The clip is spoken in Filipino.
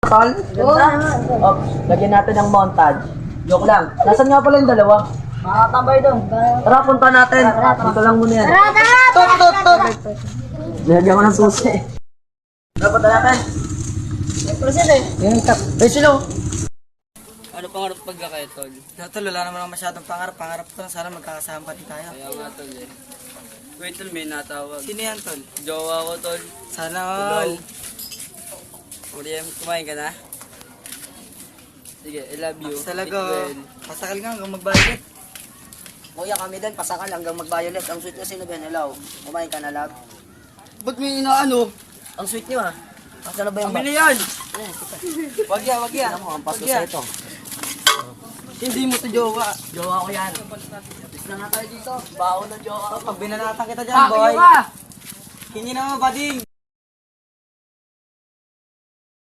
tol. Oh, lagyan natin ng montage. Joke lang. Nasaan nga pala yung dalawa? Makakatambay doon. Tara, punta natin. Dito lang muna yan. Tut. Nilagyan ko ng susi. Tara, punta natin. Proceed eh. Yan, tap. Eh, sino? Ano pangarap pagka kayo, tol? Tol, wala naman ako masyadong pangarap. Pangarap ko lang sana magkakasama pa rin tayo. Kaya nga, tol eh. Wait, tol, may natawag. Sino yan, tol? Jowa ko, tol. Sana Hello. all. Uriam, kumain ka na? Sige, I love you. Talaga, Eat well. pasakal nga hanggang magbayad. Kuya, kami din. Pasakal hanggang mag-violet. Ang sweet niya sino, Ben? Hello. Kumain ka na, love. Ba't may inaano? Ang sweet niyo, ah. Asa na ba yung Kami na yan! Wag yan. Alam mo, ang pasto Wag yan. sa ito. Hindi mo to jowa. Jowa ko yan. Bis na nga tayo dito. Baon ng jowa ko. Pag binanatan kita dyan, boy. Hingi na mo, bading.